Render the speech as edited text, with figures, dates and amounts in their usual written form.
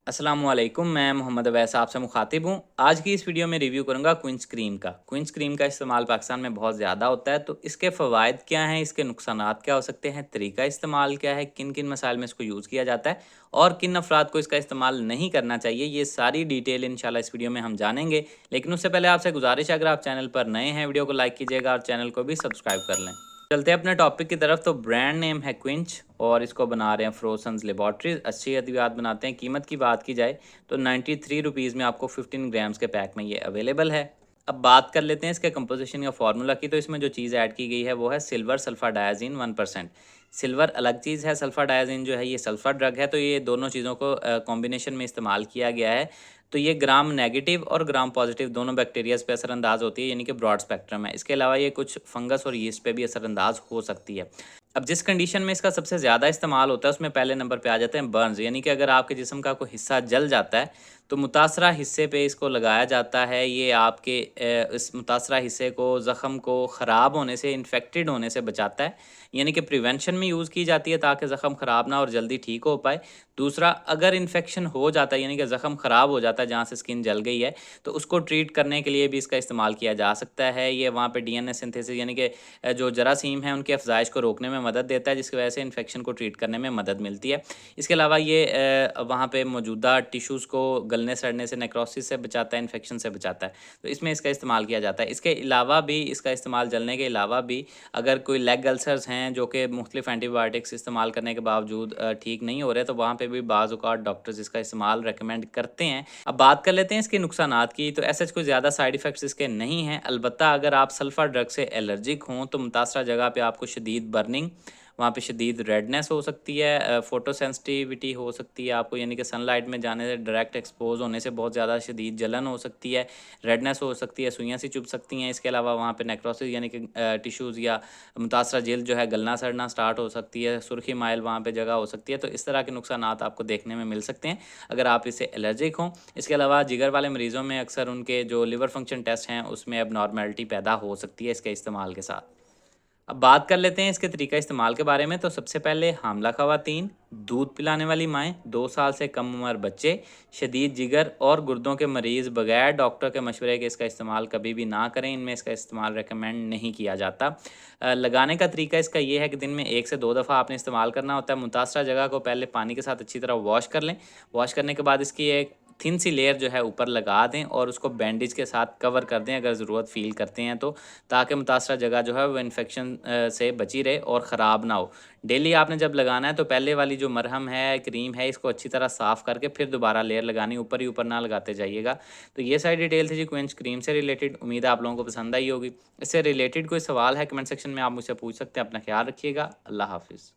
अस्सलामुअलैकुम, मैं मोहम्मद अवैस आपसे मुखातिब हूँ। आज की इस वीडियो में रिव्यू करूँगा क्विंस क्रीम का। क्विंस क्रीम का इस्तेमाल पाकिस्तान में बहुत ज़्यादा होता है, तो इसके फ़वाइद क्या हैं, इसके नुकसानात क्या हो सकते हैं, तरीका इस्तेमाल क्या है, किन किन मसाइल में इसको यूज़ किया जाता है और किन अफराद को इसका इस्तेमाल नहीं करना चाहिए, ये सारी डिटेल इंशाल्लाह इस वीडियो में हम जानेंगे। लेकिन उससे पहले आपसे गुजारिश है, अगर आप चैनल पर नए हैं, वीडियो को लाइक कीजिएगा और चैनल को भी सब्सक्राइब कर लें। चलते हैं अपने टॉपिक की तरफ। तो ब्रांड नेम है क्विंच और इसको बना रहे हैं फ्रोसन्स लेबॉर्ट्रीज। अच्छी अद्वियात बनाते हैं। कीमत की बात की जाए तो 93 रुपीज़ में आपको 15 ग्राम्स के पैक में ये अवेलेबल है। अब बात कर लेते हैं इसके कंपोजिशन या फार्मूला की। तो इसमें जो चीज़ ऐड की गई है वो है सिल्वर सल्फा डायाजीन 1%। सिल्वर अलग चीज़ है, सल्फा डायाजीन जो है ये सल्फर ड्रग है, तो ये दोनों चीज़ों को कॉम्बिनेशन में इस्तेमाल किया गया है। तो ये ग्राम नेगेटिव और ग्राम पॉजिटिव दोनों बैक्टीरियाज पे असरअंदाज होती है, यानी कि ब्रॉड स्पेक्ट्रम है। इसके अलावा ये कुछ फंगस और यीस्ट पे भी असरअंदाज हो सकती है। अब जिस कंडीशन में इसका सबसे ज़्यादा इस्तेमाल होता है उसमें पहले नंबर पे आ जाते हैं बर्न्स, यानी कि अगर आपके जिस्म का कोई हिस्सा जल जाता है तो मुतासरा हिस्से पे इसको लगाया जाता है। ये आपके इस मुतासरा हिस्से को, ज़ख़म को ख़राब होने से, इन्फेक्टेड होने से बचाता है, यानी कि प्रिवेंशन में यूज़ की जाती है ताकि ज़ख़म ख़राब ना और जल्दी ठीक हो पाए। दूसरा, अगर इन्फेक्शन हो जाता है यानी कि ज़ख़म ख़राब हो जाता है जहाँ से स्किन जल गई है, तो उसको ट्रीट करने के लिए भी इसका इस्तेमाल किया जा सकता है। ये वहाँ पे डीएनए सिंथेसिस यानी कि जो जरासीम हैं उनकी अफजाइश को रोकने में मदद देता है, जिसकी वजह से इन्फेक्शन को ट्रीट करने में मदद मिलती है। इसके अलावा ये वहाँ पे मौजूदा टिश्यूज़ को गलने सड़ने से, नेक्रोसिस से बचाता है, इन्फेक्शन से बचाता है। तो इसमें इसका इस्तेमाल किया जाता है। इसके अलावा भी इसका इस्तेमाल जलने के अलावा भी अगर कोई लेग अल्सर्स हैं जो कि मुख्तलिफ एंटीबायोटिक्स इस्तेमाल करने के बावजूद ठीक नहीं हो रहे, तो वहाँ पे भी बाज़ औक़ात डॉक्टर्स इसका इस्तेमाल रेकमेंड करते हैं। अब बात कर लेते हैं इसके नुकसानात की। तो ऐसे कोई ज़्यादा साइड इफ़ेक्ट्स इसके नहीं हैं। अलबत्ता अगर आप सल्फ़र ड्रग से एलर्जिक हों तो मुतासरा जगह पे आपको शदीद बर्निंग, वहाँ पे शदीद रेडनेस हो सकती है, फ़ोटो सेंसिटिविटी हो सकती है आपको, यानी कि सनलाइट में जाने से, डायरेक्ट एक्सपोज़ होने से बहुत ज़्यादा शदीद जलन हो सकती है, रेडनेस हो सकती है, सुइयाँ सी चुभ सकती हैं। इसके अलावा वहाँ पे नेक्रोसिस यानी कि टिश्यूज़ या मुतासरा जिल्द जो है गलना सड़ना स्टार्ट हो सकती है, सुर्खी माइल वहाँ पे जगह हो सकती है। तो इस तरह के नुकसानात आपको देखने में मिल सकते हैं अगर आप इससे एलर्जिक हों। इसके अलावा जिगर वाले मरीज़ों में अक्सर उनके जो लिवर फंक्शन टेस्ट हैं उसमें एबनॉर्मेलिटी पैदा हो सकती है इसके इस्तेमाल के साथ। अब बात कर लेते हैं इसके तरीका इस्तेमाल के बारे में। तो सबसे पहले हामला ख़वातीन, दूध पिलाने वाली माएँ, 2 साल से कम उम्र बच्चे, शदीद जिगर और गुर्दों के मरीज़ बगैर डॉक्टर के मशवरे के इसका इस्तेमाल कभी भी ना करें। इनमें इसका इस्तेमाल रेकमेंड नहीं किया जाता। लगाने का तरीका इसका ये है कि दिन में 1 से 2 दफ़ा आपने इस्तेमाल करना होता है। मुतासरा जगह को पहले पानी के साथ अच्छी तरह वॉश कर लें। वॉश करने के बाद इसकी एक थिन सी लेयर जो है ऊपर लगा दें और उसको बैंडेज के साथ कवर कर दें अगर ज़रूरत फ़ील करते हैं तो, ताकि मुतासरा जगह जो है वो इन्फेक्शन से बची रहे और ख़राब ना हो। डेली आपने जब लगाना है तो पहले वाली जो मरहम है, क्रीम है, इसको अच्छी तरह साफ़ करके फिर दोबारा लेयर लगानी, ऊपर ही ऊपर ना लगाते जाइएगा। तो ये सारी डिटेल थी जी क्विंच क्रीम से रिलेटेड। उम्मीद है आप लोगों को पसंद आई होगी। इससे रिलेटेड कोई सवाल है कमेंट सेक्शन में आप मुझसे पूछ सकते हैं। अपना ख्याल रखिएगा। अल्लाह हाफ़िज़।